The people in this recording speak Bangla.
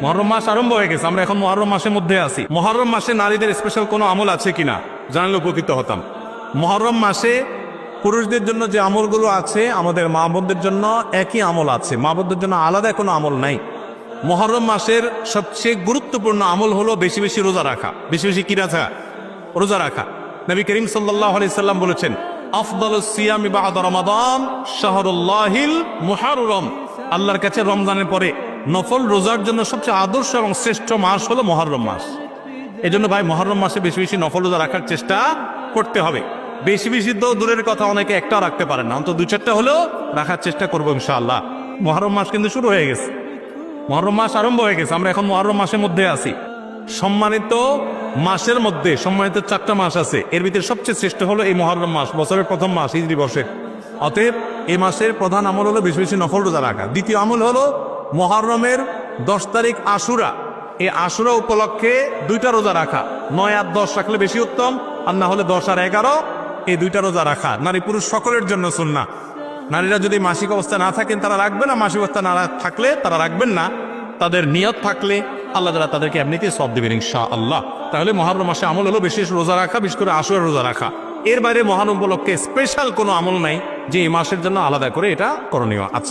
মুহররম মাস আরম্ভ হয়ে গেছে, আমরা এখন মুহররম মাসের মধ্যে আছি। মুহররম মাসে নারীদের স্পেশাল কোনো আমল আছে কিনা জানলে উপকৃত হতাম। মুহররম মাসে পুরুষদের জন্য যে আমলগুলো আছে, আমাদের মা বোনদের জন্য একই আমল আছে, মা বোনদের জন্য আলাদা কোনো আমল নাই। মুহররম মাসের সবচেয়ে গুরুত্বপূর্ণ আমল হলো বেশি বেশি রোজা রাখা। বেশি বেশি কি রাখা? রোজা রাখা। নবী করিম সাল্লাল্লাহু আলাইহি সাল্লাম বলেছেন, আফদালুস সিয়ামি বা'দা রমাদান শাহরুল্লাহিল মুহররম। আল্লাহর কাছে রমজানের পরে নফল রোজার জন্য সবচেয়ে আদর্শ এবং শ্রেষ্ঠ মাস হলো মুহররম মাস। এজন্য ভাই মুহররম মাসে বেশি বেশি নফল রোজা রাখার চেষ্টা করতে হবে। বেশি বেশি তো দূরের কথা, অনেকে একটাও রাখতে পারেন না, অন্তত 2-4টা হলেও রাখার চেষ্টা করবো ইনশাআল্লাহ। মুহররম মাস কিন্তু শুরু হয়ে গেছে, মুহররম মাস আরম্ভ হয়ে গেছে, আমরা এখন মুহররম মাসের মধ্যে আছি। সম্মানিত মাসের মধ্যে সম্মানিত 4টা মাস আছে, এর ভিতরে সবচেয়ে শ্রেষ্ঠ হলো এই মুহররম মাস, বছরের প্রথম মাস, হিজরি বর্ষের। অতএব এই মাসের প্রধান আমল হলো বেশি বেশি নফল রোজা রাখা। দ্বিতীয় আমল হলো মুহররমের 10 তারিখ আশুরা, এই আশুরা উপলক্ষে 2টা রোজা রাখা। 9 আর 10 রাখলে বেশি উত্তম, আর না হলে 10 আর 11 এই 2টা রোজা রাখা নারী পুরুষ সকলের জন্য সুন্নাহ। নারীরা যদি মাসিক অবস্থা না থাকেন তারা রাখবেন না, মাসিক অবস্থা না থাকলে তারা রাখবেন না। তাদের নিয়ত থাকলে আল্লাহ তাআলা তাদেরকে এমনিতেই সওয়াব দিবেন ইনশাআল্লাহ। তাহলে মুহররম মাসে আমল হলো বেশি রোজা রাখা, বিশেষ করে আশুরা রোজা রাখা। এর বাইরে মহান উপলক্ষে স্পেশাল কোনো আমল নাই যে এই মাসের জন্য আলাদা করে এটা করণীয় আছে।